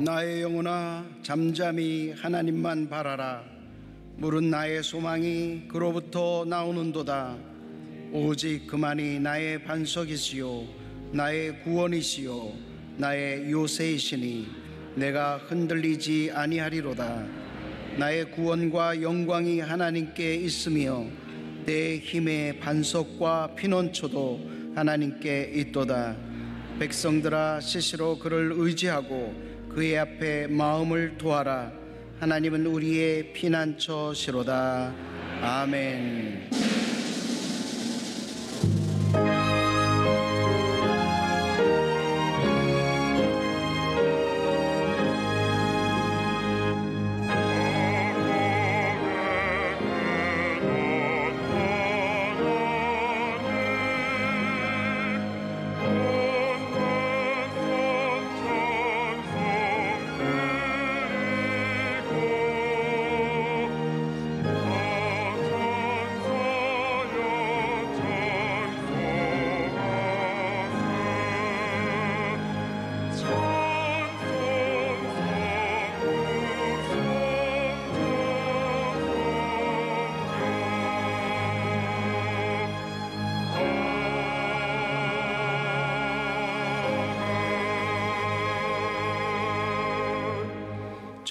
나의 영혼아 잠잠히 하나님만 바라라. 물은 나의 소망이 그로부터 나오는도다. 오직 그만이 나의 반석이시요 나의 구원이시요 나의 요새이시니 내가 흔들리지 아니하리로다. 나의 구원과 영광이 하나님께 있으며 내 힘의 반석과 피난처도 하나님께 있도다. 백성들아 시시로 그를 의지하고 그의 앞에 마음을 도하라. 하나님은 우리의 피난처시로다. 아멘.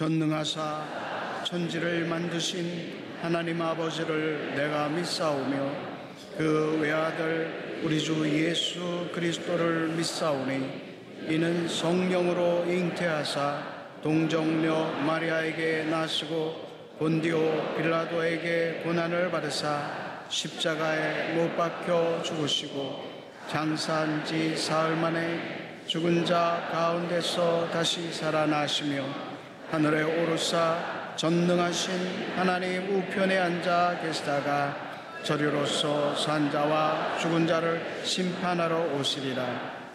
전능하사 천지를 만드신 하나님 아버지를 내가 믿사오며 그 외아들 우리 주 예수 그리스도를 믿사오니 이는 성령으로 잉태하사 동정녀 마리아에게 나시고 본디오 빌라도에게 고난을 받으사 십자가에 못 박혀 죽으시고 장사한 지 사흘 만에 죽은 자 가운데서 다시 살아나시며 하늘에 오르사 전능하신 하나님 우편에 앉아 계시다가 저리로서 산자와 죽은 자를 심판하러 오시리라.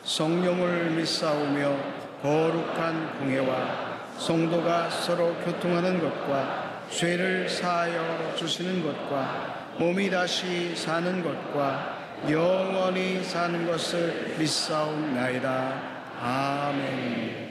성령을 믿사오며 거룩한 공회와 성도가 서로 교통하는 것과 죄를 사하여 주시는 것과 몸이 다시 사는 것과 영원히 사는 것을 믿사옵나이다. 아멘.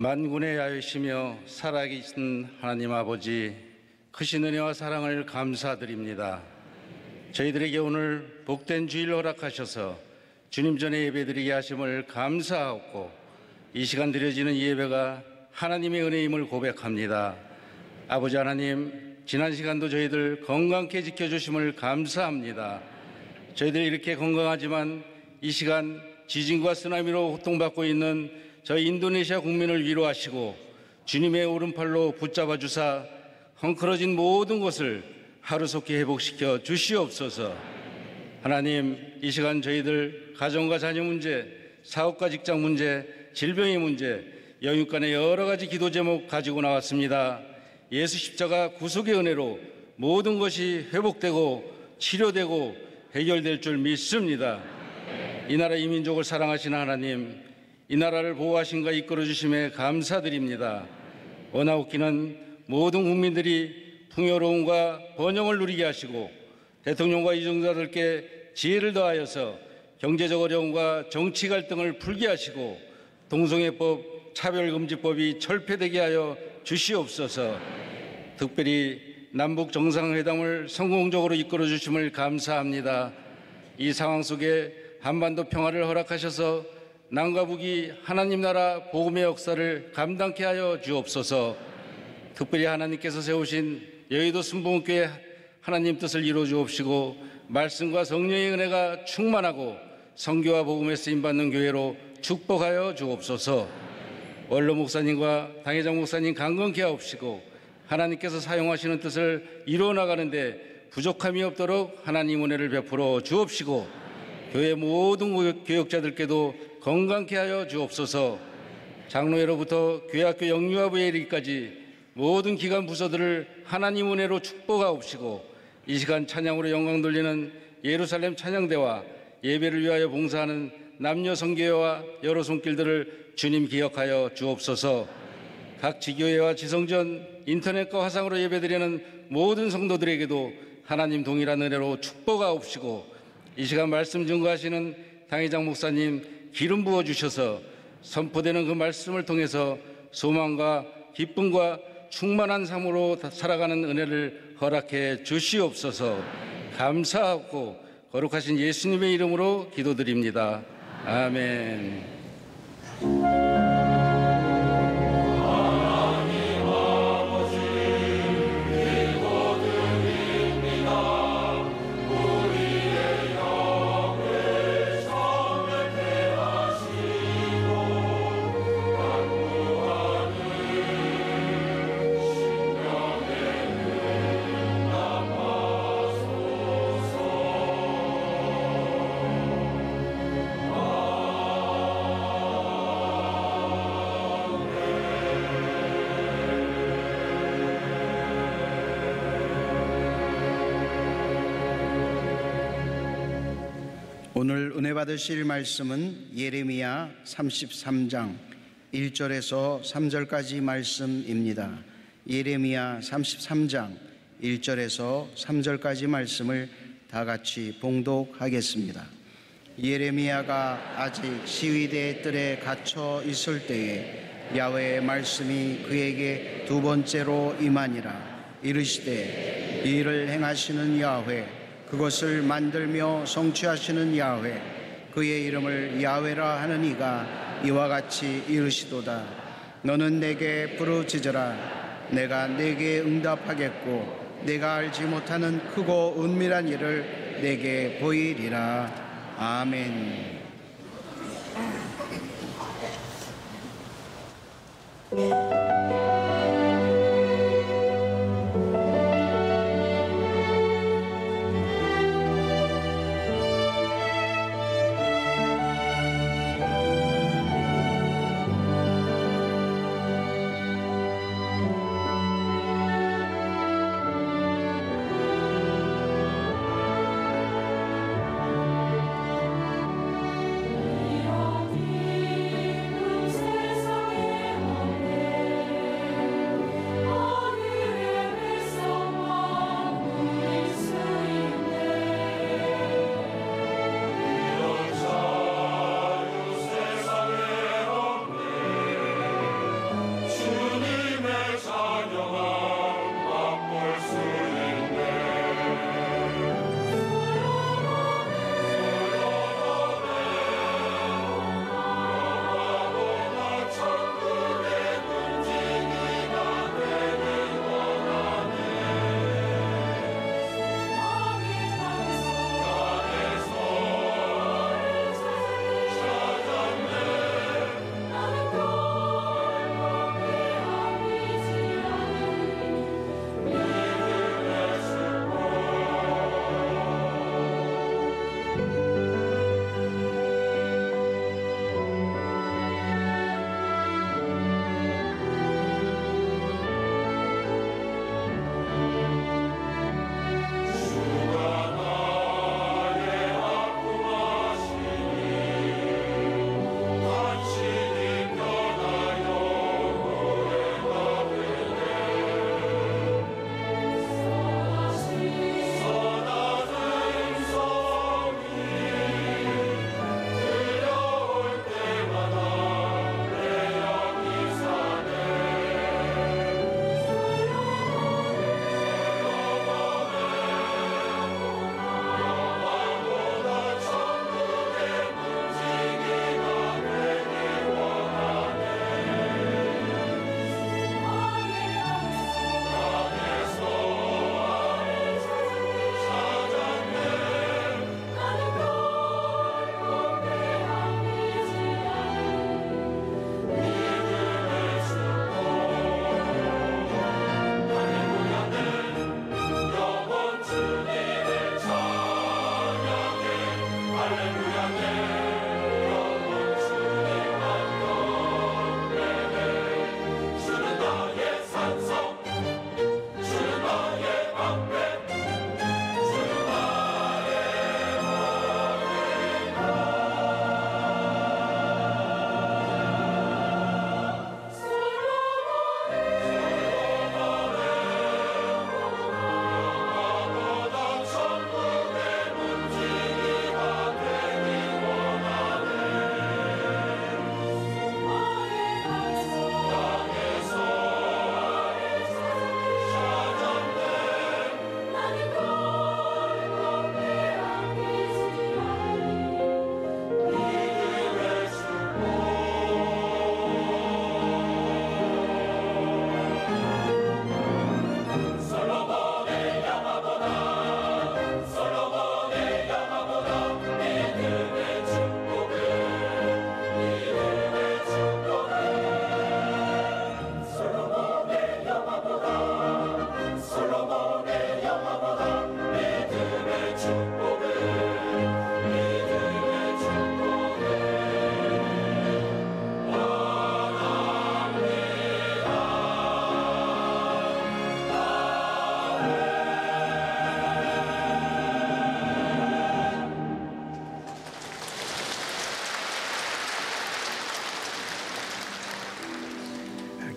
만군의 야훼시며 살아계신 하나님 아버지, 크신 은혜와 사랑을 감사드립니다. 저희들에게 오늘 복된 주일을 허락하셔서 주님 전에 예배드리게 하심을 감사하고, 이 시간 드려지는 이 예배가 하나님의 은혜임을 고백합니다. 아버지 하나님, 지난 시간도 저희들 건강케 지켜주심을 감사합니다. 저희들이 이렇게 건강하지만 이 시간 지진과 쓰나미로 고통받고 있는 저희 인도네시아 국민을 위로하시고 주님의 오른팔로 붙잡아 주사 헝클어진 모든 것을 하루속히 회복시켜 주시옵소서. 하나님, 이 시간 저희들 가정과 자녀 문제, 사업과 직장 문제, 질병의 문제, 영육 간의 여러 가지 기도 제목 가지고 나왔습니다. 예수 십자가 구속의 은혜로 모든 것이 회복되고 치료되고 해결될 줄 믿습니다. 이 나라 이 민족을 사랑하시는 하나님, 이 나라를 보호하심과 이끌어주심에 감사드립니다. 원하옵기는 모든 국민들이 풍요로움과 번영을 누리게 하시고 대통령과 이정자들께 지혜를 더하여서 경제적 어려움과 정치 갈등을 풀게 하시고 동성애법, 차별금지법이 철폐되게 하여 주시옵소서. 특별히 남북 정상회담을 성공적으로 이끌어 주심을 감사합니다. 이 상황 속에 한반도 평화를 허락하셔서 남과 북이 하나님 나라 복음의 역사를 감당케 하여 주옵소서. 특별히 하나님께서 세우신 여의도 순복음교회 하나님 뜻을 이루어 주옵시고 말씀과 성령의 은혜가 충만하고 선교와 복음에 쓰임받는 교회로 축복하여 주옵소서. 원로 목사님과 당회장 목사님 강건케 하옵시고 하나님께서 사용하시는 뜻을 이루어 나가는데 부족함이 없도록 하나님 은혜를 베풀어 주옵시고 교회 모든 교역자들께도 건강케 하여 주옵소서. 장로회로부터 교회학교 영유아부에 이르기까지 모든 기관 부서들을 하나님 은혜로 축복하옵시고 이 시간 찬양으로 영광 돌리는 예루살렘 찬양대와 예배를 위하여 봉사하는 남녀 선교회와 여러 손길들을 주님 기억하여 주옵소서. 각 지교회와 지성전, 인터넷과 화상으로 예배드리는 모든 성도들에게도 하나님 동일한 은혜로 축복하옵시고 이 시간 말씀 증거하시는 당회장 목사님 기름 부어주셔서 선포되는 그 말씀을 통해서 소망과 기쁨과 충만한 삶으로 살아가는 은혜를 허락해 주시옵소서. 감사하고 거룩하신 예수님의 이름으로 기도드립니다. 아멘. 오늘 은혜 받으실 말씀은 예레미야 33장 1절에서 3절까지 말씀입니다. 예레미야 33장 1절에서 3절까지 말씀을 다 같이 봉독하겠습니다. 예레미야가 아직 시위대의 뜰에 갇혀 있을 때에 야훼의 말씀이 그에게 두 번째로 임하니라. 이르시되 이를 행하시는 야훼, 그것을 만들며 성취하시는 야훼, 그의 이름을 야훼라 하는 이가 이와 같이 이르시도다. 너는 내게 부르짖으라. 내가 내게 응답하겠고 내가 알지 못하는 크고 은밀한 일을 내게 보이리라. 아멘. 세상에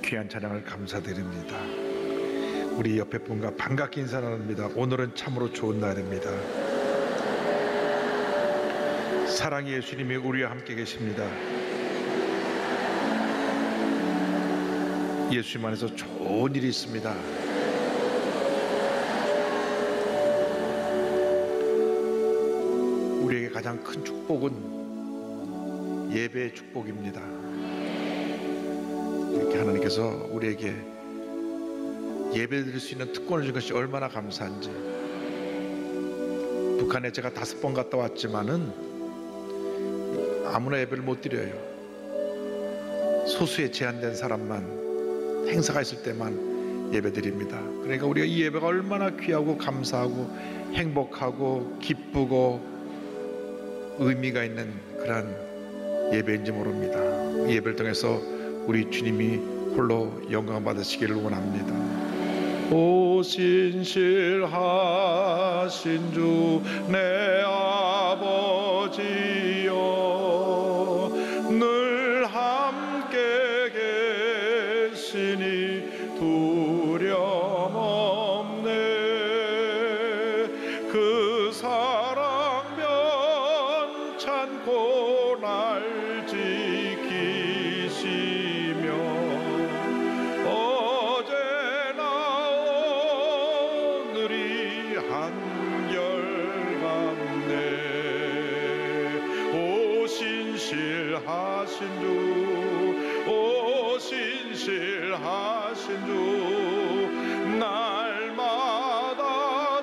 귀한 찬양을 감사드립니다. 우리 옆에 분과 반갑게 인사 나눕니다. 오늘은 참으로 좋은 날입니다. 사랑의 예수님이 우리와 함께 계십니다. 예수님 안에서 좋은 일이 있습니다. 우리에게 가장 큰 축복은 예배의 축복입니다. 이렇게 하나님께서 우리에게 예배드릴 수 있는 특권을 준 것이 얼마나 감사한지. 북한에 제가 5번 갔다 왔지만은 아무나 예배를 못 드려요. 소수의 제한된 사람만 행사가 있을 때만 예배드립니다. 그러니까 우리가 이 예배가 얼마나 귀하고 감사하고 행복하고 기쁘고 의미가 있는 그런 예배인지 모릅니다. 이 예배를 통해서 우리 주님이 홀로 영광 받으시기를 원합니다. 오 신실하신 주 내 아버지여, 늘 함께 계시니 두려움 없네. 그 사랑 변찮고 날 지키시며 어제나 오늘이 한결같네. 오 신실하신 주, 오 신실하신 주, 날마다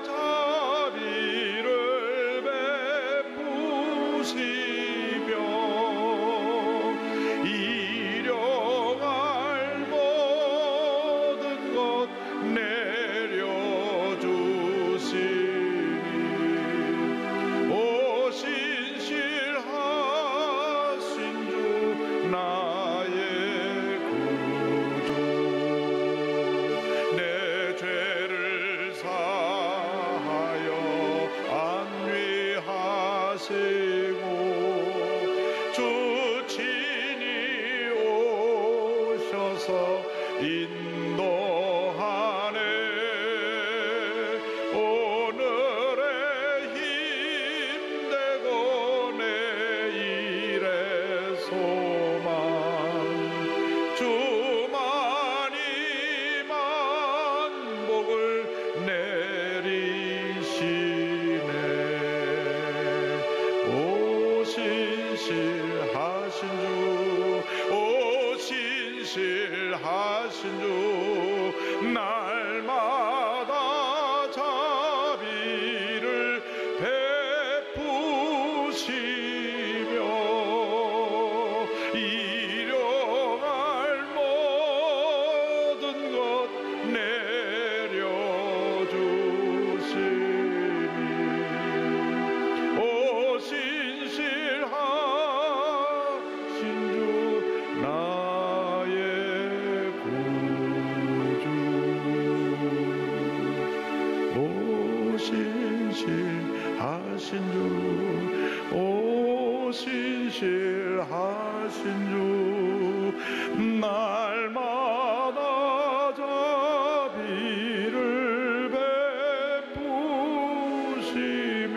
자비를 베푸시며 일용할 모든 것 내려주시니 오 신실하신 주 나의 구주. 내 죄를 사하여 안위하시고 주 친히 오셔서 인도하네. 오늘의 힘되고 내일의 소망 주만이 만복을 내리시네. 오 신실하신 주, 오 신실하신 주, 날마다 자비를 베푸시며 일용할 모든 것 내려주시니 오 신실하신 주 나의 구주. 오 신실하신 주, 오 신실하신 주, 날마다 자비를 베푸시며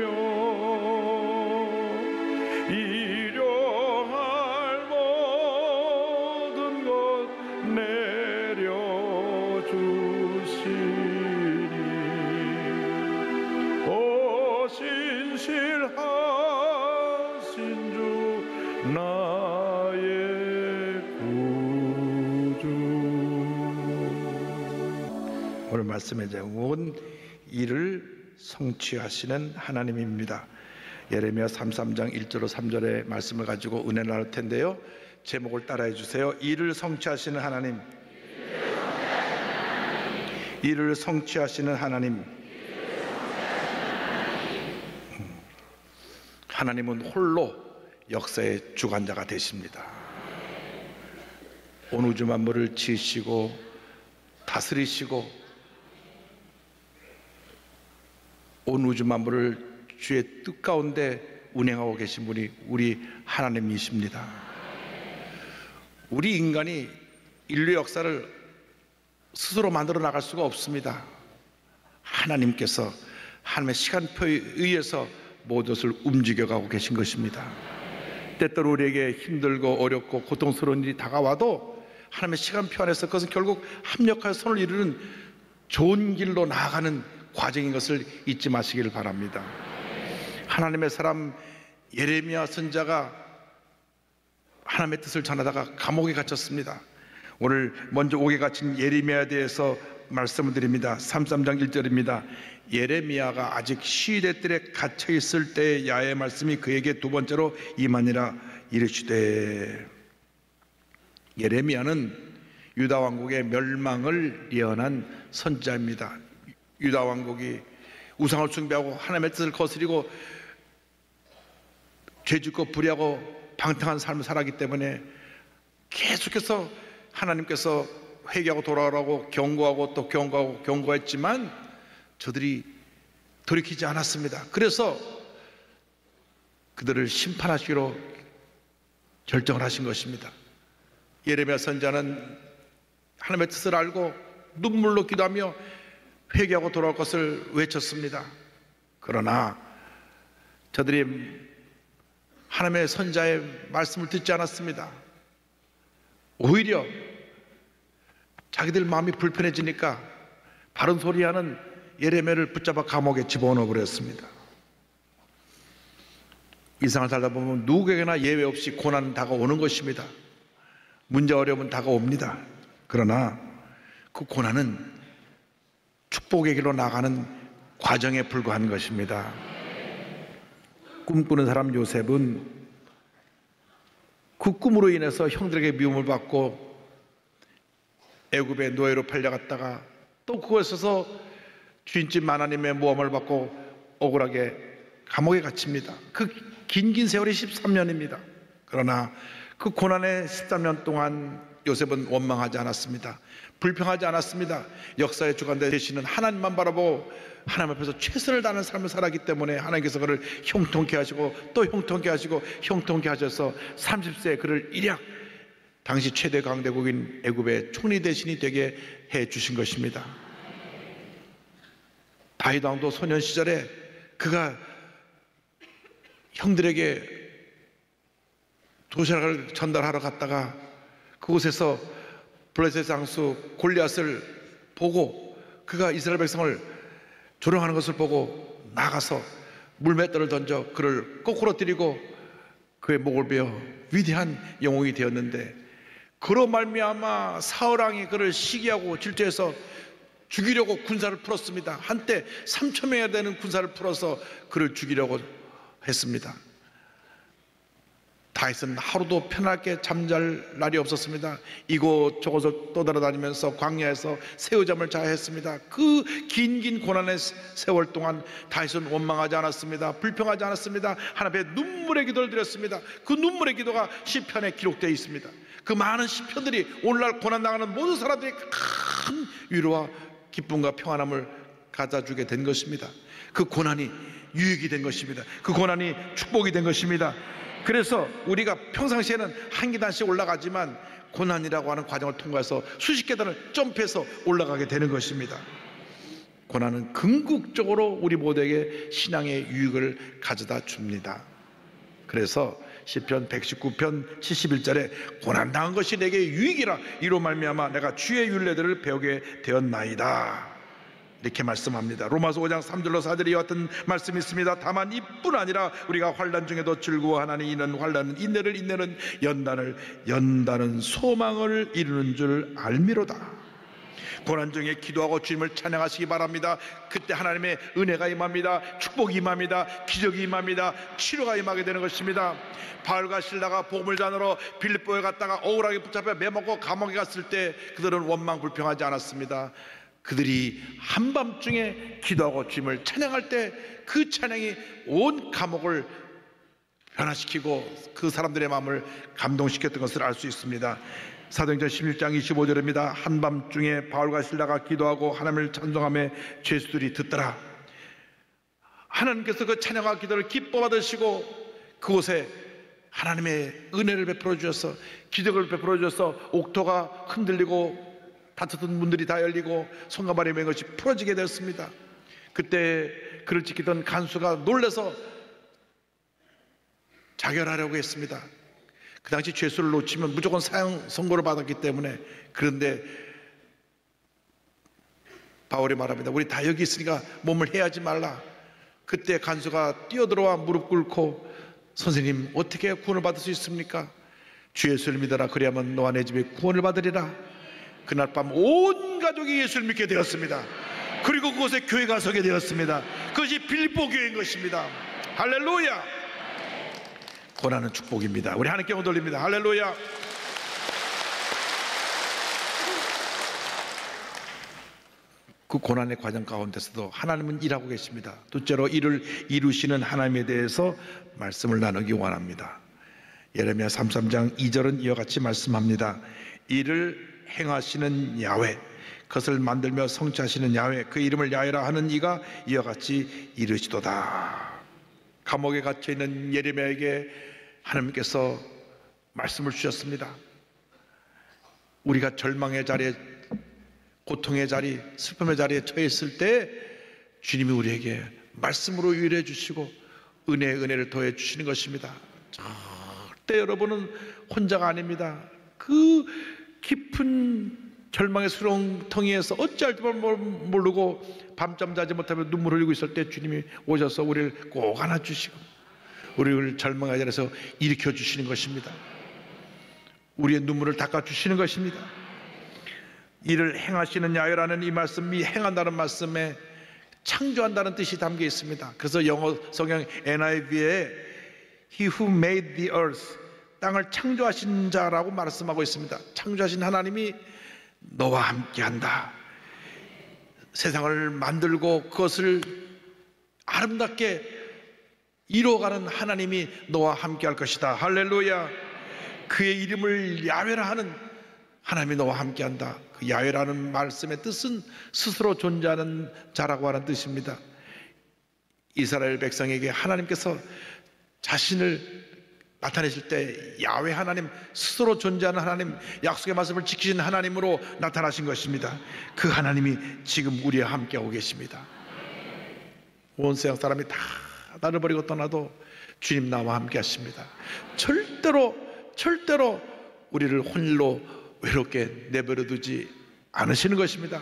일용할 모든 것 내려주시니 오 신실하신 주 나의 구주. 오늘 말씀의 제목은 이를 성취하시는 하나님입니다. 예레미야 33장 1절로 3절의 말씀을 가지고 은혜 나눌 텐데요. 제목을 따라해 주세요. 이를 성취하시는 하나님. 이를 성취하시는 하나님. 하나님은 홀로 역사의 주관자가 되십니다. 온 우주 만물을 지으시고 다스리시고 온 우주 만물을 주의 뜻 가운데 운행하고 계신 분이 우리 하나님이십니다. 우리 인간이 인류 역사를 스스로 만들어 나갈 수가 없습니다. 하나님께서 하나님의 시간표에 의해서 모든 것을 움직여가고 계신 것입니다. 때때로 우리에게 힘들고 어렵고 고통스러운 일이 다가와도 하나님의 시간표 안에서 그것은 결국 합력하여 선을 이루는 좋은 길로 나아가는 과정인 것을 잊지 마시기를 바랍니다. 하나님의 사람 예레미야 선지자가 하나님의 뜻을 전하다가 감옥에 갇혔습니다. 오늘 먼저 옥에 갇힌 예레미야에 대해서 말씀을 드립니다. 33장 1절입니다. 예레미야가 아직 시대 뜰에 갇혀 있을 때의 야의 말씀이 그에게 두 번째로 임하니라 이르시되. 예레미야는 유다 왕국의 멸망을 예언한 선지자입니다. 유다 왕국이 우상을 숭배하고 하나님의 뜻을 거스리고 죄짓고 불의하고 방탕한 삶을 살았기 때문에 계속해서 하나님께서 회개하고 돌아오라고 경고하고 또 경고하고 경고했지만 저들이 돌이키지 않았습니다. 그래서 그들을 심판하시기로 결정을 하신 것입니다. 예레미야 선지자는 하나님의 뜻을 알고 눈물로 기도하며 회개하고 돌아올 것을 외쳤습니다. 그러나 저들이 하나님의 선지자의 말씀을 듣지 않았습니다. 오히려 자기들 마음이 불편해지니까 바른 소리하는 예레미야를 붙잡아 감옥에 집어넣어 버렸습니다. 이 세상을 살다 보면 누구에게나 예외 없이 고난은 다가오는 것입니다. 문제 어려움은 다가옵니다. 그러나 그 고난은 축복의 길로 나가는 과정에 불과한 것입니다. 꿈꾸는 사람 요셉은 그 꿈으로 인해서 형들에게 미움을 받고 애굽의 노예로 팔려갔다가 또 그곳에서 주인집 마나님의 모함을 받고 억울하게 감옥에 갇힙니다. 그 긴 세월이 13년입니다. 그러나 그 고난의 13년 동안 요셉은 원망하지 않았습니다. 불평하지 않았습니다. 역사의 주관자 되시는 하나님만 바라보고 하나님 앞에서 최선을 다하는 삶을 살았기 때문에 하나님께서 그를 형통케 하시고 또 형통케 하시고 형통케 하셔서 30세에 그를 일약 당시 최대 강대국인 애굽의 총리 대신이 되게 해 주신 것입니다. 다윗 왕도 소년 시절에 그가 형들에게 도시락을 전달하러 갔다가 그곳에서 블레셋 장수 골리앗을 보고 그가 이스라엘 백성을 조롱하는 것을 보고 나가서 물맷돌을 던져 그를 거꾸로 때리고 그의 목을 베어 위대한 영웅이 되었는데, 그로 말미암아 사울 왕이 그를 시기하고 질투해서 죽이려고 군사를 풀었습니다. 한때 3,000명이나 되는 군사를 풀어서 그를 죽이려고 했습니다. 다윗은 하루도 편하게 잠잘 날이 없었습니다. 이곳저곳을 떠돌아다니면서 광야에서 새우잠을 자야 했습니다. 그 긴 고난의 세월 동안 다윗은 원망하지 않았습니다. 불평하지 않았습니다. 하나님 앞에 눈물의 기도를 드렸습니다. 그 눈물의 기도가 시편에 기록되어 있습니다. 그 많은 시편들이 오늘날 고난당하는 모든 사람들이 큰 위로와 기쁨과 평안함을 가져주게 된 것입니다. 그 고난이 유익이 된 것입니다. 그 고난이 축복이 된 것입니다. 그래서 우리가 평상시에는 한 계단씩 올라가지만 고난이라고 하는 과정을 통과해서 수십 계단을 점프해서 올라가게 되는 것입니다. 고난은 궁극적으로 우리 모두에게 신앙의 유익을 가져다 줍니다. 그래서 시편 119편 71절에 고난당한 것이 내게 유익이라 이로 말미암아 내가 주의 율례들을 배우게 되었나이다, 이렇게 말씀합니다. 로마서 5장 3절로 4절에 이와 같은 말씀이 있습니다. 다만 이뿐 아니라 우리가 환난 중에도 즐거워하나니 이는 환난은 인내를, 인내는 연단은 소망을 이루는 줄 알미로다. 고난 중에 기도하고 주님을 찬양하시기 바랍니다. 그때 하나님의 은혜가 임합니다. 축복이 임합니다. 기적이 임합니다. 치료가 임하게 되는 것입니다. 바울과 실라가 복음을 전하러 빌립보에 갔다가 억울하게 붙잡혀 매먹고 감옥에 갔을 때 그들은 원망 불평하지 않았습니다. 그들이 한밤중에 기도하고 주님을 찬양할 때 그 찬양이 온 감옥을 변화시키고 그 사람들의 마음을 감동시켰던 것을 알 수 있습니다. 사도행전 16장 25절입니다. 한밤중에 바울과 실라가 기도하고 하나님을 찬송하며 죄수들이 듣더라. 하나님께서 그 찬양과 기도를 기뻐 받으시고 그곳에 하나님의 은혜를 베풀어 주셔서 기적을 베풀어 주셔서 옥토가 흔들리고 다투던 문들이 다 열리고 손과 발에 맨 것이 풀어지게 되었습니다. 그때 그를 지키던 간수가 놀라서 자결하려고 했습니다. 그 당시 죄수를 놓치면 무조건 사형 선고를 받았기 때문에. 그런데 바울이 말합니다. 우리 다 여기 있으니까 몸을 해하지 말라. 그때 간수가 뛰어들어와 무릎 꿇고 선생님 어떻게 구원을 받을 수 있습니까? 주 예수를 믿어라. 그리하면 너와 내 집에 구원을 받으리라. 그날 밤 온 가족이 예수를 믿게 되었습니다. 그리고 그곳에 교회가 서게 되었습니다. 그것이 빌립보 교회인 것입니다. 할렐루야. 고난은 축복입니다. 우리 하나님께 영광 돌립니다. 할렐루야. 그 고난의 과정 가운데서도 하나님은 일하고 계십니다. 둘째로 이를 이루시는 하나님에 대해서 말씀을 나누기 원합니다. 예레미야 33장 2절은 이와 같이 말씀합니다. 이를 행하시는 야훼, 그것을 만들며 성취하시는 야훼, 그 이름을 야훼라 하는 이가 이와 같이 이르시도다. 감옥에 갇혀있는 예레미야에게 하나님께서 말씀을 주셨습니다. 우리가 절망의 자리에, 고통의 자리, 슬픔의 자리에 처했을 때 주님이 우리에게 말씀으로 위로해 주시고 은혜에 은혜를 더해 주시는 것입니다. 절대 여러분은 혼자가 아닙니다. 그 깊은 절망의 수렁텅이에서 어찌할 줄 모르고 밤잠 자지 못하며 눈물 흘리고 있을 때 주님이 오셔서 우리를 꼭 안아주시고 우리를 절망의 자리에서 일으켜 주시는 것입니다. 우리의 눈물을 닦아주시는 것입니다. 이를 행하시는 야훼라는 이 말씀이 행한다는 말씀에 창조한다는 뜻이 담겨 있습니다. 그래서 영어 성경 NIV에 He who made the earth, 땅을 창조하신 자라고 말씀하고 있습니다. 창조하신 하나님이 너와 함께한다. 세상을 만들고 그것을 아름답게 이루어가는 하나님이 너와 함께할 것이다. 할렐루야. 그의 이름을 야훼라 하는 하나님이 너와 함께한다. 그 야훼라는 말씀의 뜻은 스스로 존재하는 자라고 하는 뜻입니다. 이스라엘 백성에게 하나님께서 자신을 나타내실 때 야훼 하나님, 스스로 존재하는 하나님, 약속의 말씀을 지키신 하나님으로 나타나신 것입니다. 그 하나님이 지금 우리와 함께하고 계십니다. 온 세상 사람이 다 나를 버리고 떠나도 주님 나와 함께 하십니다. 절대로 우리를 홀로 외롭게 내버려 두지 않으시는 것입니다.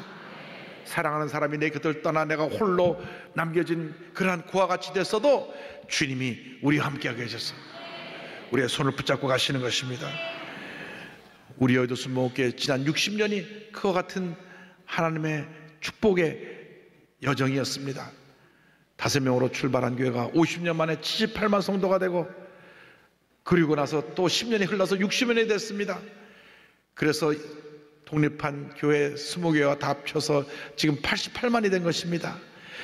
사랑하는 사람이 내 곁을 떠나 내가 홀로 남겨진 그러한 그와 같이 됐어도 주님이 우리와 함께하게 하셔서 우리의 손을 붙잡고 가시는 것입니다. 우리 여의도 순복음교회 지난 60년이 그와 같은 하나님의 축복의 여정이었습니다. 5명으로 출발한 교회가 50년 만에 78만 성도가 되고 그리고 나서 또 10년이 흘러서 60년이 됐습니다. 그래서 독립한 교회 20교회와 다 합쳐서 지금 88만이 된 것입니다.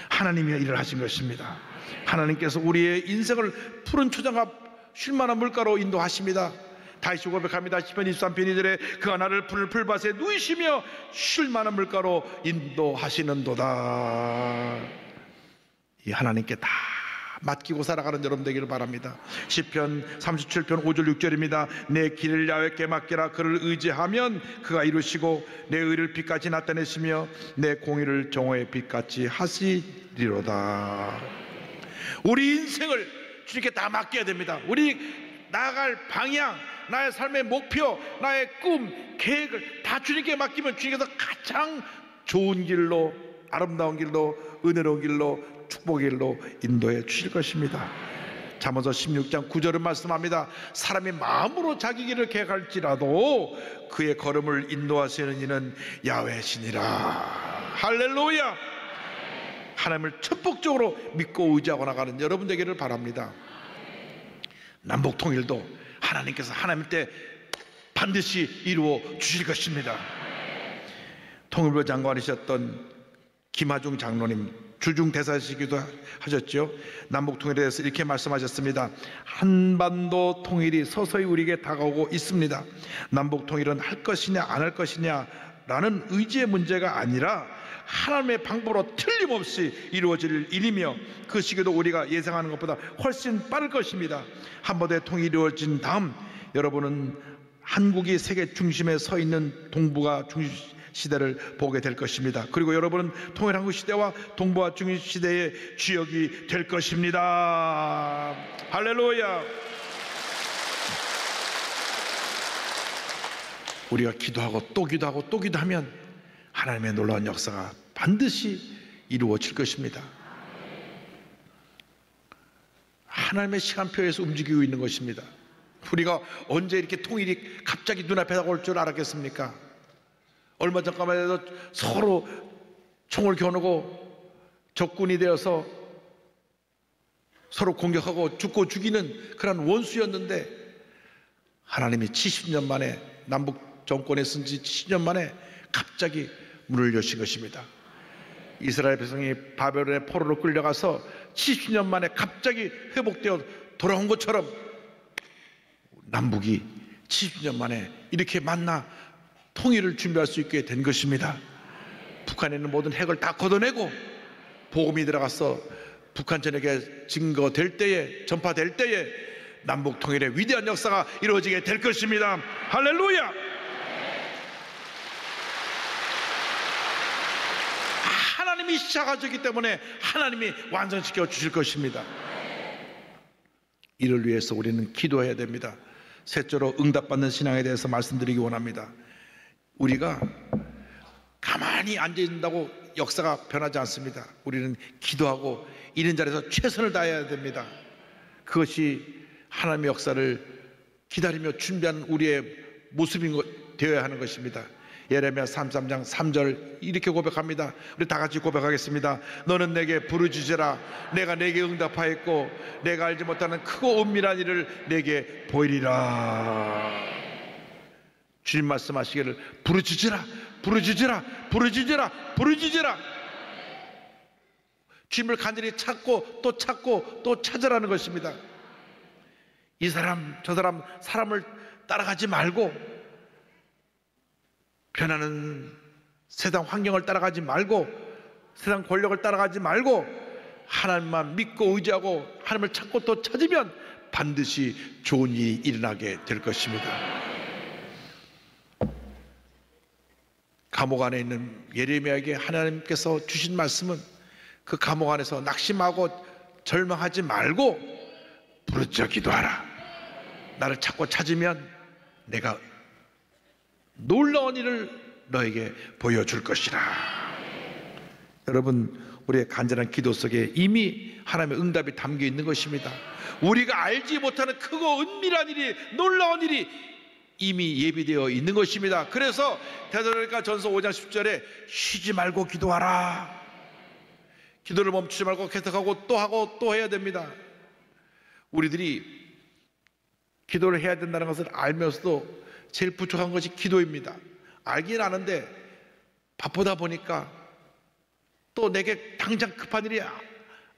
하나님이 일을 하신 것입니다. 하나님께서 우리의 인생을 푸른 초장과 쉴만한 물가로 인도하십니다. 다시 고백합니다. 10편 23편 2절에 그가 나를 푸른 풀밭에 누이시며 쉴만한 물가로 인도하시는도다. 이 하나님께 다 맡기고 살아가는 여러분 되기를 바랍니다. 시편 37편 5절 6절입니다. 내 길을 야훼께 맡기라. 그를 의지하면 그가 이루시고 내 의를 빛같이 나타내시며 내 공의를 정오의 빛같이 하시리로다. 우리 인생을 주님께 다 맡겨야 됩니다. 우리 나아갈 방향, 나의 삶의 목표, 나의 꿈, 계획을 다 주님께 맡기면 주님께서 가장 좋은 길로, 아름다운 길로, 은혜로운 길로, 축복의 길로 인도해 주실 것입니다. 잠언서 16장 9절은 말씀합니다. 사람이 마음으로 자기 길을 계획할지라도 그의 걸음을 인도하시는 이는 야훼시니라. 할렐루야. 하나님을 전폭적으로 믿고 의지하고 나가는 여러분 되기를 바랍니다. 남북통일도 하나님께서 하나님 때 반드시 이루어 주실 것입니다. 통일부 장관이셨던 김하중 장로님 주중대사시기도 하셨죠. 남북통일에 대해서 이렇게 말씀하셨습니다. 한반도 통일이 서서히 우리에게 다가오고 있습니다. 남북통일은 할 것이냐 안 할 것이냐 라는 의지의 문제가 아니라 하나님의 방법으로 틀림없이 이루어질 일이며 그 시기도 우리가 예상하는 것보다 훨씬 빠를 것입니다. 한반도의 통일이 이루어진 다음 여러분은 한국이 세계 중심에 서 있는 동북아 시대를 보게 될 것입니다. 그리고 여러분은 통일한국 시대와 동북아 중일 시대의 주역이 될 것입니다. 할렐루야. 우리가 기도하고 또 기도하고 또 기도하면 하나님의 놀라운 역사가 반드시 이루어질 것입니다. 하나님의 시간표에서 움직이고 있는 것입니다. 우리가 언제 이렇게 통일이 갑자기 눈앞에 다가올 줄 알았겠습니까? 얼마 전까만 해도 서로 총을 겨누고 적군이 되어서 서로 공격하고 죽고 죽이는 그런 원수였는데, 하나님이 70년 만에, 남북 정권에 쓴 지 70년 만에 갑자기 문을 여신 것입니다. 이스라엘 백성이 바벨론의 포로로 끌려가서 70년 만에 갑자기 회복되어 돌아온 것처럼 남북이 70년 만에 이렇게 만나 통일을 준비할 수 있게 된 것입니다. 북한에 있는 모든 핵을 다 걷어내고 복음이 들어가서 북한 전역에 증거될 때에, 전파될 때에 남북 통일의 위대한 역사가 이루어지게 될 것입니다. 할렐루야. 하나님이 시작하셨기 때문에 하나님이 완성시켜 주실 것입니다. 이를 위해서 우리는 기도해야 됩니다. 셋째로, 응답받는 신앙에 대해서 말씀드리기 원합니다. 우리가 가만히 앉아있는다고 역사가 변하지 않습니다. 우리는 기도하고 있는 자리에서 최선을 다해야 됩니다. 그것이 하나님의 역사를 기다리며 준비하는 우리의 모습인 되어야 하는 것입니다. 예레미야 33장 3절 이렇게 고백합니다. 우리 다 같이 고백하겠습니다. 너는 내게 부르짖으라. 내가 내게 응답하였고 내가 알지 못하는 크고 은밀한 일을 내게 보이리라. 주님 말씀하시기를 부르짖으라, 부르짖으라, 부르짖으라, 부르짖으라. 주님을 간절히 찾고 또 찾고 또 찾으라는 것입니다. 이 사람 저 사람 사람을 따라가지 말고, 변하는 세상 환경을 따라가지 말고, 세상 권력을 따라가지 말고 하나님만 믿고 의지하고 하나님을 찾고 또 찾으면 반드시 좋은 일이 일어나게 될 것입니다. 감옥 안에 있는 예레미야에게 하나님께서 주신 말씀은 그 감옥 안에서 낙심하고 절망하지 말고 부르짖어 기도하라. 나를 찾고 찾으면 내가 놀라운 일을 너에게 보여줄 것이라. 여러분, 우리의 간절한 기도 속에 이미 하나님의 응답이 담겨 있는 것입니다. 우리가 알지 못하는 크고 은밀한 일이, 놀라운 일이 이미 예비되어 있는 것입니다. 그래서 데살로니가 전서 5장 10절에 쉬지 말고 기도하라. 기도를 멈추지 말고 계속하고 또 하고 또 해야 됩니다. 우리들이 기도를 해야 된다는 것을 알면서도 제일 부족한 것이 기도입니다. 알긴 아는데 바쁘다 보니까, 또 내게 당장 급한 일이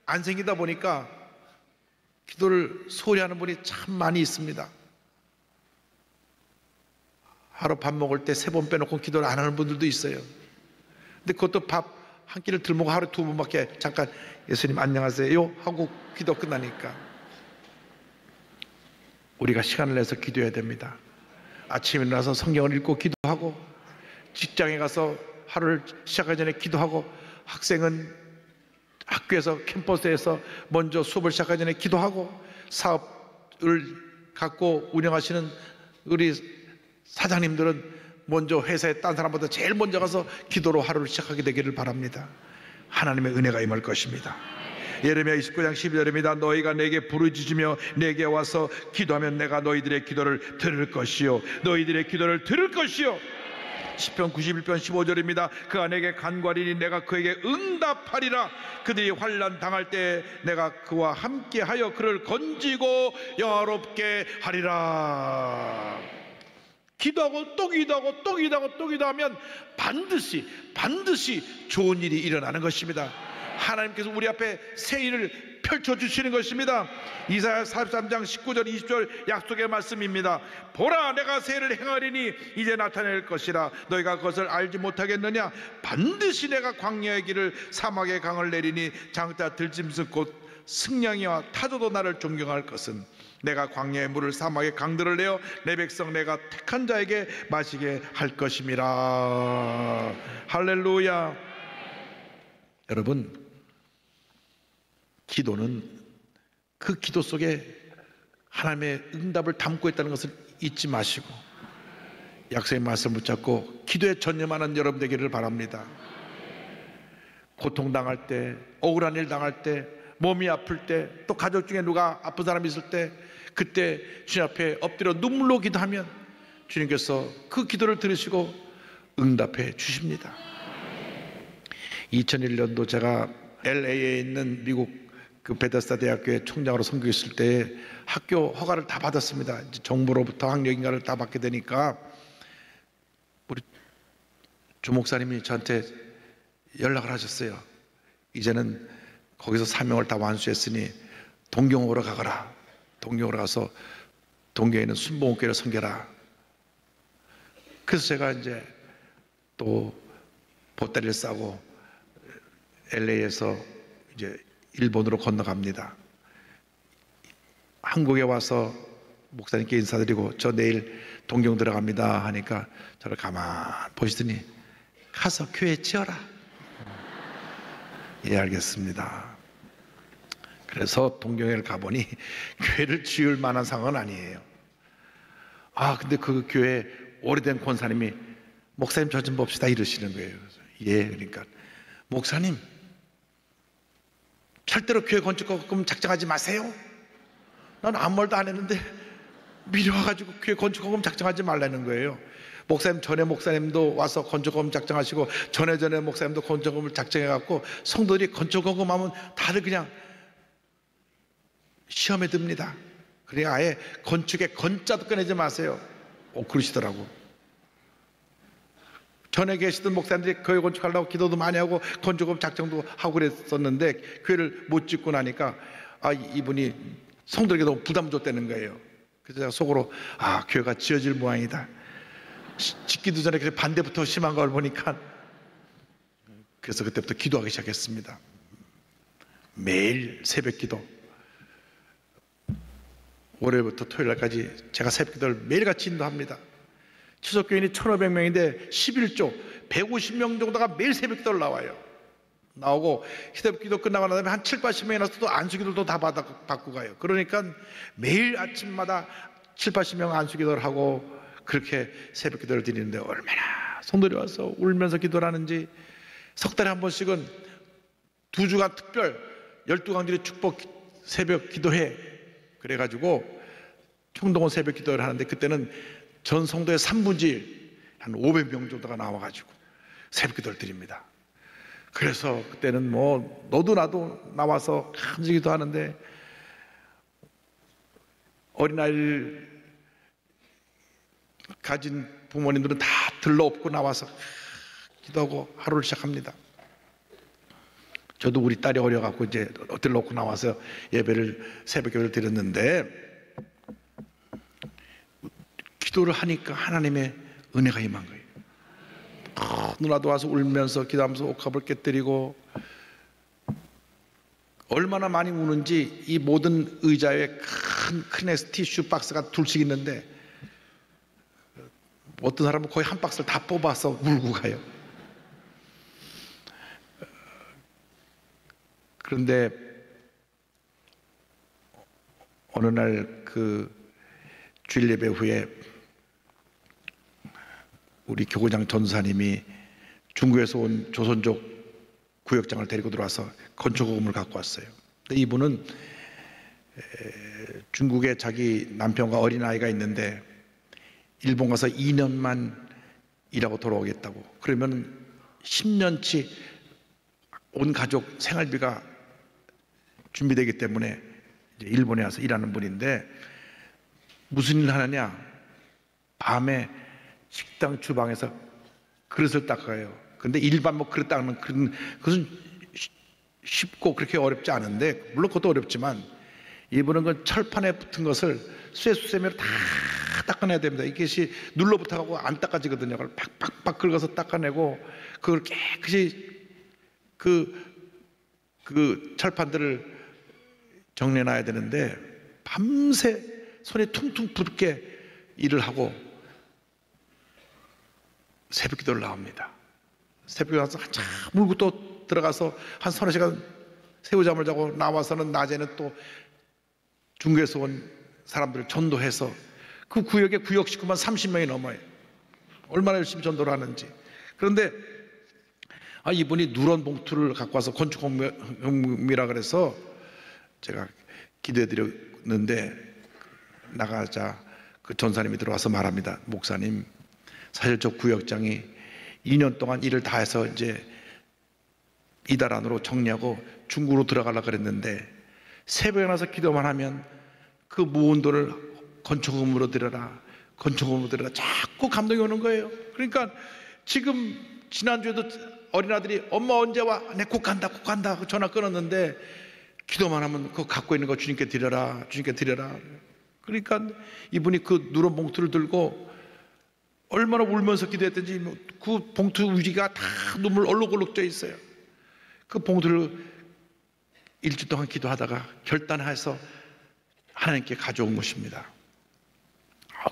안 생기다 보니까 기도를 소홀히 하는 분이 참 많이 있습니다. 하루 밥 먹을 때 3번 빼놓고 기도를 안 하는 분들도 있어요. 근데 그것도 밥 한 끼를 들먹고 하루에 2번밖에 잠깐 예수님 안녕하세요 하고 기도 끝나니까. 우리가 시간을 내서 기도해야 됩니다. 아침에 일어나서 성경을 읽고 기도하고, 직장에 가서 하루를 시작하기 전에 기도하고, 학생은 학교에서 캠퍼스에서 먼저 수업을 시작하기 전에 기도하고, 사업을 갖고 운영하시는 우리 사장님들은 먼저 회사에 딴 사람보다 제일 먼저 가서 기도로 하루를 시작하게 되기를 바랍니다. 하나님의 은혜가 임할 것입니다. 예레미야 29장 12절입니다. 너희가 내게 부르짖으며 내게 와서 기도하면 내가 너희들의 기도를 들을 것이요, 너희들의 기도를 들을 것이요. 시편 91편 15절입니다. 그 안에게 간구하리니 내가 그에게 응답하리라. 그들이 환난 당할 때 내가 그와 함께하여 그를 건지고 영화롭게 하리라. 기도하고 또 기도하고 또 기도하고 또 기도하면 반드시 좋은 일이 일어나는 것입니다. 하나님께서 우리 앞에 새 일을 펼쳐주시는 것입니다. 이사야 43장 19절 20절 약속의 말씀입니다. 보라, 내가 새 일을 행하리니 이제 나타낼 것이라. 너희가 그것을 알지 못하겠느냐? 반드시 내가 광야의 길을 사막의 강을 내리니 장자 들짐승 곧 승냥이와 타조도 나를 존경할 것은 내가 광야의 물을 사막의 강들을 내어 내 백성 내가 택한 자에게 마시게 할 것임이라. 할렐루야. 여러분, 기도는 그 기도 속에 하나님의 응답을 담고 있다는 것을 잊지 마시고 약속의 말씀 붙잡고 기도에 전념하는 여러분 되기를 바랍니다. 고통당할 때, 억울한 일 당할 때, 몸이 아플 때, 또 가족 중에 누가 아픈 사람이 있을 때, 그때 주님 앞에 엎드려 눈물로 기도하면 주님께서 그 기도를 들으시고 응답해 주십니다. 2001년도 제가 LA에 있는 미국 그 베데스다 대학교의 총장으로 선교했을 때 학교 허가를 다 받았습니다. 이제 정부로부터 학력인가를 다 받게 되니까 우리 주 목사님이 저한테 연락을 하셨어요. 이제는 거기서 사명을 다 완수했으니 동경으로 가거라. 동경으로 가서 동경에 있는 순복음교회를 섬겨라. 그래서 제가 이제 또 보따리를 싸고 LA에서 이제 일본으로 건너갑니다. 한국에 와서 목사님께 인사드리고 저 내일 동경 들어갑니다 하니까 저를 가만 보시더니 가서 교회 지어라. 예, 알겠습니다. 그래서 동경에 가보니 교회를 지을 만한 상황은 아니에요. 근데 그 교회 오래된 권사님이 목사님 저 좀 봅시다 이러시는 거예요. 예, 그러니까 목사님 절대로 교회 건축금 작정하지 마세요. 난 아무 말도 안 했는데 미리 와가지고 교회 건축금 작정하지 말라는 거예요. 목사님 전에 목사님도 와서 건축금 작정하시고 전에 목사님도 건축금을 작정해갖고 성도들이 건축금 하면 다들 그냥 시험에 듭니다. 그래 아예 건축에 건자도 꺼내지 마세요. 그러시더라고. 전에 계시던 목사님들이 교회 건축하려고 기도도 많이 하고 건축금 작정도 하고 그랬었는데 교회를 못 짓고 나니까 이분이 성도에게 너무 부담 줬다는 거예요. 그래서 제가 속으로 교회가 지어질 모양이다. 짓기도 전에 반대부터 심한 걸 보니까 그래서 그때부터 기도하기 시작했습니다. 매일 새벽 기도. 월요일부터 토요일까지 제가 새벽 기도를 매일같이 인도합니다. 추석교인이 1,500명인데 11조 150명 정도가 매일 새벽 기도를 나오고 새벽 기도 끝나고 나면 한 7, 80명이 나서 또 안수기도도 다 받고 가요. 그러니까 매일 아침마다 7, 80명 안수기도를 하고 그렇게 새벽 기도를 드리는데 얼마나 성도들이 와서 울면서 기도를 하는지. 석 달에 한 번씩은 2주간 특별 12강들이 축복 새벽 기도회 그래가지고 총동원 새벽 기도를 하는데 그때는 전 성도의 3분의 1, 한 500명 정도가 나와가지고 새벽 기도를 드립니다. 그래서 그때는 뭐 너도 나도 나와서 간증 기도하는데 어린아이를 가진 부모님들은 다 들러엎고 나와서 기도하고 하루를 시작합니다. 저도 우리 딸이 어려갖고 이제 들러엎고 나와서 예배를 새벽 기도를 드렸는데 기도를 하니까 하나님의 은혜가 임한 거예요. 누나도 와서 울면서 기도하면서 옥합을 깨뜨리고 얼마나 많이 우는지 이 모든 의자에 큰 티슈 박스가 둘씩 있는데 어떤 사람은 거의 한 박스를 다 뽑아서 울고 가요. 그런데 어느 날 그 주일 예배 후에 우리 교구장 전사님이 중국에서 온 조선족 구역장을 데리고 들어와서 건축허금을 갖고 왔어요. 근데 이분은 중국에 자기 남편과 어린아이가 있는데 일본 가서 2년만 일하고 돌아오겠다고. 그러면 10년치 온 가족 생활비가 준비되기 때문에 이제 일본에 와서 일하는 분인데 무슨 일을 하느냐? 밤에 식당 주방에서 그릇을 닦아요. 근데 일반 뭐 그릇 닦는 그것은 쉽고 그렇게 어렵지 않은데 물론 그것도 어렵지만 이분은 그 철판에 붙은 것을 쇠수세미로 다 닦아내야 됩니다. 이것이 눌러붙어가고 안 닦아지거든요. 그걸 팍팍팍 긁어서 닦아내고 그걸 깨끗이 그 철판들을 정리해놔야 되는데 밤새 손에 퉁퉁 붓게 일을 하고 새벽 기도를 나옵니다. 새벽에 가서 한참 물고 또 들어가서 한 서너 시간 새우잠을 자고 나와서는 낮에는 또 중국에서 온 사람들을 전도해서 그 구역에 구역 식구만 30명이 넘어요. 얼마나 열심히 전도를 하는지. 그런데 이분이 누런 봉투를 갖고 와서 건축공미라 그래서 제가 기도해 드렸는데 나가자 그 전사님이 들어와서 말합니다. 목사님, 사실 저 구역장이 2년 동안 일을 다 해서 이제 이달 안으로 정리하고 중국으로 들어가려고 그랬는데 새벽에 나서 기도만 하면 그 모은 돈을 건축금으로 드려라, 건축금으로 드려라, 자꾸 감동이 오는 거예요. 그러니까 지금 지난주에도 어린아들이 엄마 언제 와? 내 곧 간다 곧 간다 전화 끊었는데 기도만 하면 그거 갖고 있는 거 주님께 드려라, 주님께 드려라. 그러니까 이분이 그 누런 봉투를 들고 얼마나 울면서 기도했던지 그 봉투 위가 다 눈물 얼룩얼룩 쪄 있어요. 그 봉투를 일주일 동안 기도하다가 결단해서 하나님께 가져온 것입니다.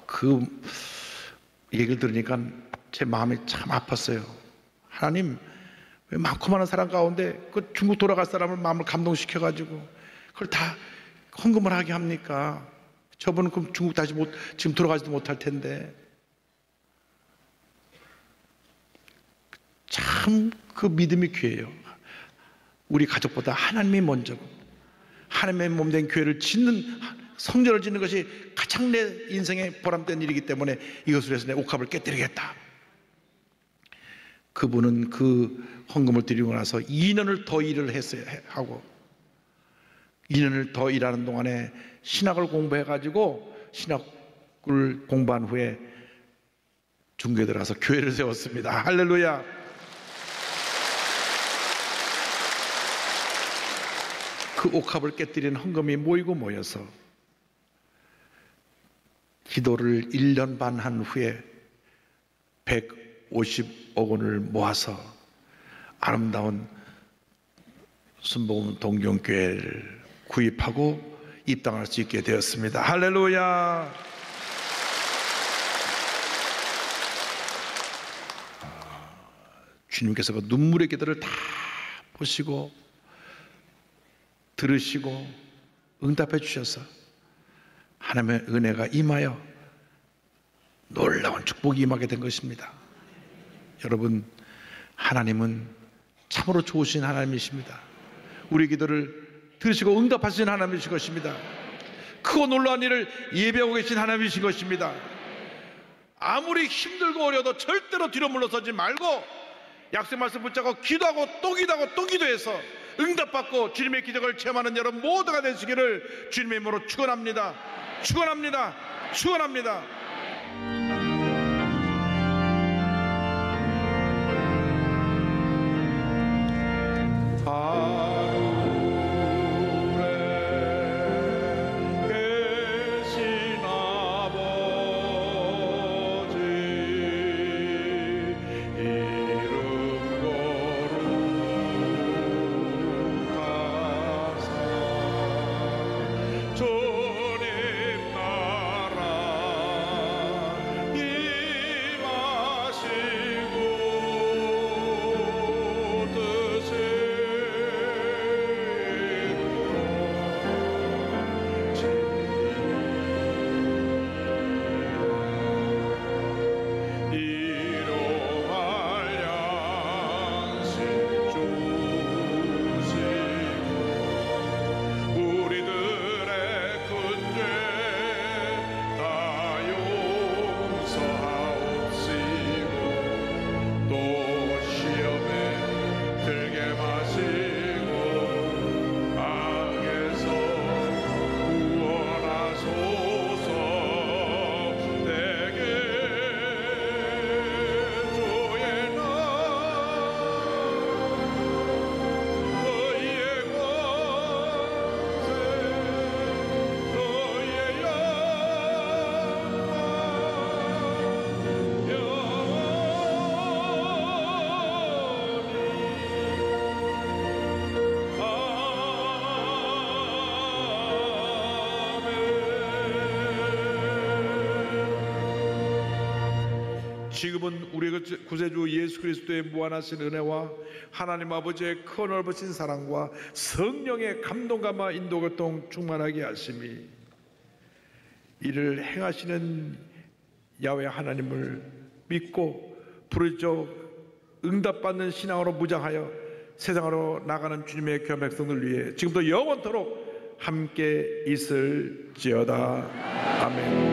그 얘기를 들으니까 제 마음이 참 아팠어요. 하나님, 왜 많고 많은 사람 가운데 그 중국 돌아갈 사람을 마음을 감동시켜가지고 그걸 다 헌금을 하게 합니까? 저분은 그럼 중국 다시 지금 돌아가지도 못할 텐데. 참 그 믿음이 귀해요. 우리 가족보다 하나님이 먼저고 하나님의 몸된 교회를 짓는, 성전을 짓는 것이 가장 내 인생의 보람된 일이기 때문에 이것을 해서 내 옥합을 깨뜨리겠다. 그분은 그 헌금을 드리고 나서 2년을 더 일을 했어요. 하고 2년을 더 일하는 동안에 신학을 공부해가지고 신학을 공부한 후에 중교에 들어가서 교회를 세웠습니다. 할렐루야. 그 옥합을 깨뜨리는 헌금이 모이고 모여서 기도를 1년 반 한 후에 150억 원을 모아서 아름다운 순복음 동경교회를 구입하고 입당할 수 있게 되었습니다. 할렐루야. 주님께서 그 눈물의 기도를 다 보시고 들으시고 응답해 주셔서 하나님의 은혜가 임하여 놀라운 축복이 임하게 된 것입니다. 여러분, 하나님은 참으로 좋으신 하나님이십니다. 우리 기도를 들으시고 응답하신 하나님이신 것입니다. 크고 놀라운 일을 예배하고 계신 하나님이신 것입니다. 아무리 힘들고 어려도 절대로 뒤로 물러서지 말고 약속 말씀 붙잡고 기도하고 또 기도하고 또 기도해서 응답받고 주님의 기적을 체험하는 여러분 모두가 되시기를 주님의 이름으로 축원합니다. 축원합니다. 축원합니다. 지금은 우리의 구세주 예수 그리스도의 무한하신 은혜와 하나님 아버지의 큰 넓으신 사랑과 성령의 감동감과 인도교통 충만하게 하심이 이를 행하시는 야훼 하나님을 믿고 부르짖어 응답받는 신앙으로 무장하여 세상으로 나가는 주님의 귀한 백성들 위해 지금도 영원토록 함께 있을지어다. 아멘.